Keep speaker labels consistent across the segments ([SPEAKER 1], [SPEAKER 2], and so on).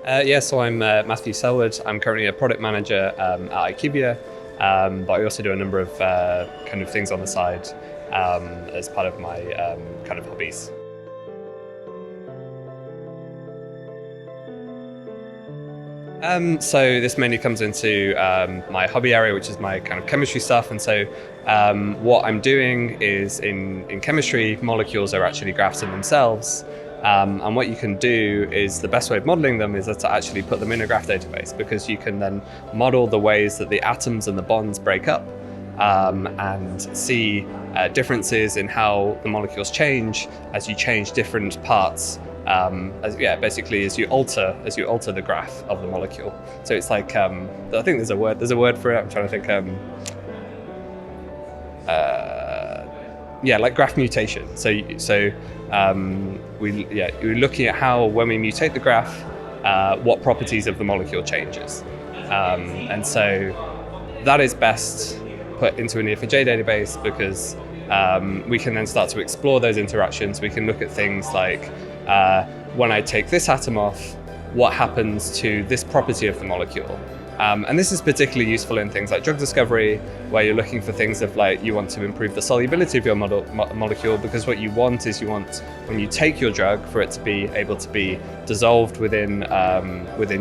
[SPEAKER 1] So I'm Matthew Sellwood. I'm currently a product manager at IQVIA, but I also do a number of kind of things on the side as part of my kind of hobbies. So this mainly comes into my hobby area, which is my kind of chemistry stuff. And so what I'm doing is in chemistry, molecules are actually graphs in themselves. And what you can do is the best way of modeling them is to actually put them in a graph database, because you can then model the ways that the atoms and the bonds break up and see differences in how the molecules change as you change different parts. As you alter the graph of the molecule. So it's like I think there's a word for it. I'm trying to think. Like graph mutation. We're looking at how, when we mutate the graph, what properties of the molecule changes, and so that is best put into an Neo4j database, because we can then start to explore those interactions. We can look at things like when I take this atom off, what happens to this property of the molecule. And this is particularly useful in things like drug discovery, where you're looking for things of like, you want to improve the solubility of your molecule, because what you want is, when you take your drug, for it to be able to be dissolved within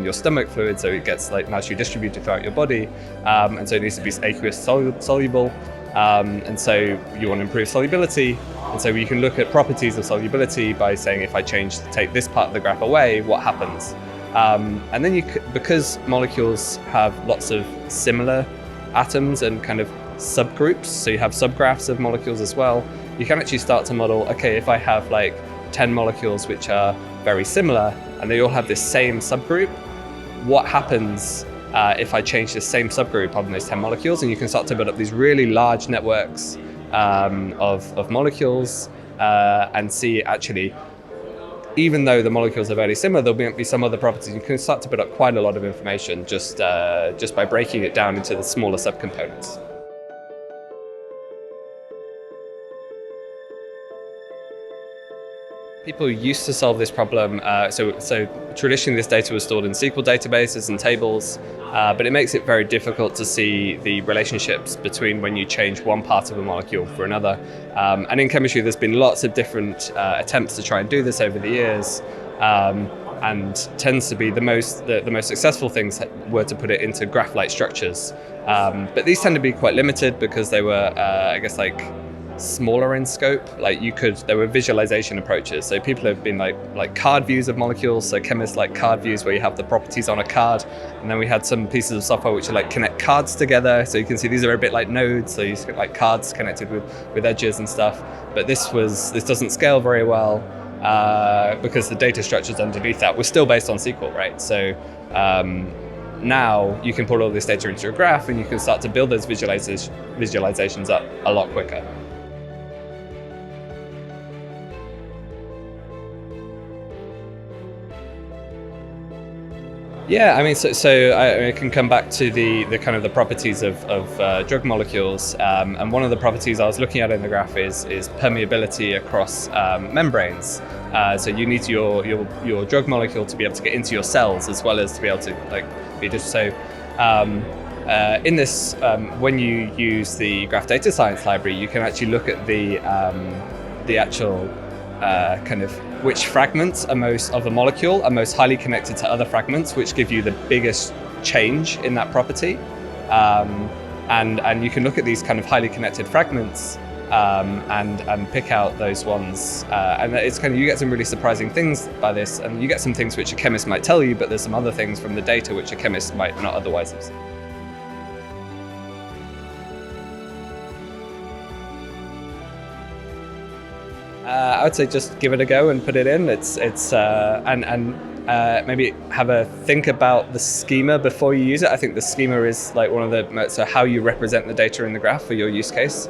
[SPEAKER 1] your stomach fluid, so it gets like naturally distributed throughout your body, and so it needs to be aqueous soluble. And so you want to improve solubility, and so you can look at properties of solubility by saying, if I take this part of the graph away, what happens? And then because molecules have lots of similar atoms and kind of subgroups, so you have subgraphs of molecules as well, you can actually start to model, okay, if I have like 10 molecules which are very similar and they all have this same subgroup, what happens if I change this same subgroup on those 10 molecules? And you can start to build up these really large networks of molecules and see, actually, even though the molecules are very similar, there'll be some other properties. You can start to build up quite a lot of information just by breaking it down into the smaller subcomponents. People used to solve this problem. So traditionally, this data was stored in SQL databases and tables, but it makes it very difficult to see the relationships between when you change one part of a molecule for another. And in chemistry, there's been lots of different attempts to try and do this over the years, and tends to be the most successful things were to put it into graph-like structures. But these tend to be quite limited, because they were, smaller in scope. There were visualization approaches. So people have been like card views of molecules. So chemists like card views, where you have the properties on a card. And then we had some pieces of software which are like connect cards together. So you can see these are a bit like nodes. So you get like cards connected with edges and stuff. But this doesn't scale very well because the data structures underneath that were still based on SQL, right? So now you can put all this data into a graph, and you can start to build those visualizations up a lot quicker. Yeah, I mean, so I can come back to the kind of the properties of drug molecules, and one of the properties I was looking at in the graph is permeability across membranes. So you need your drug molecule to be able to get into your cells, as well as to be able to be just so. In this, when you use the Graph Data Science library, you can actually look at the actual kind of which fragments of a molecule are most highly connected to other fragments, which give you the biggest change in that property. And you can look at these kind of highly connected fragments and pick out those ones. And it's kind of, you get some really surprising things by this, and you get some things which a chemist might tell you, but there's some other things from the data which a chemist might not otherwise have seen. I would say just give it a go and put it in. Maybe have a think about the schema before you use it. I think the schema is like one of so how you represent the data in the graph for your use case.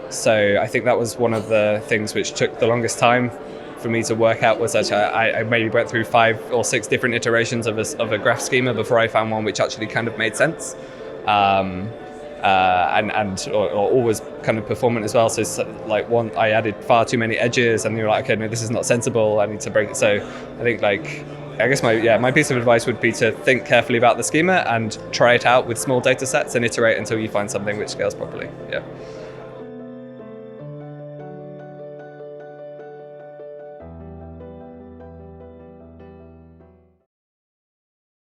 [SPEAKER 1] So I think that was one of the things which took the longest time for me to work out, was actually I maybe went through 5 or 6 different iterations of a graph schema before I found one which actually kind of made sense. Or always kind of performant as well. So like I added far too many edges, and they were like, okay, no, this is not sensible. I need to break it. So I think I guess my piece of advice would be to think carefully about the schema and try it out with small data sets and iterate until you find something which scales properly. Yeah.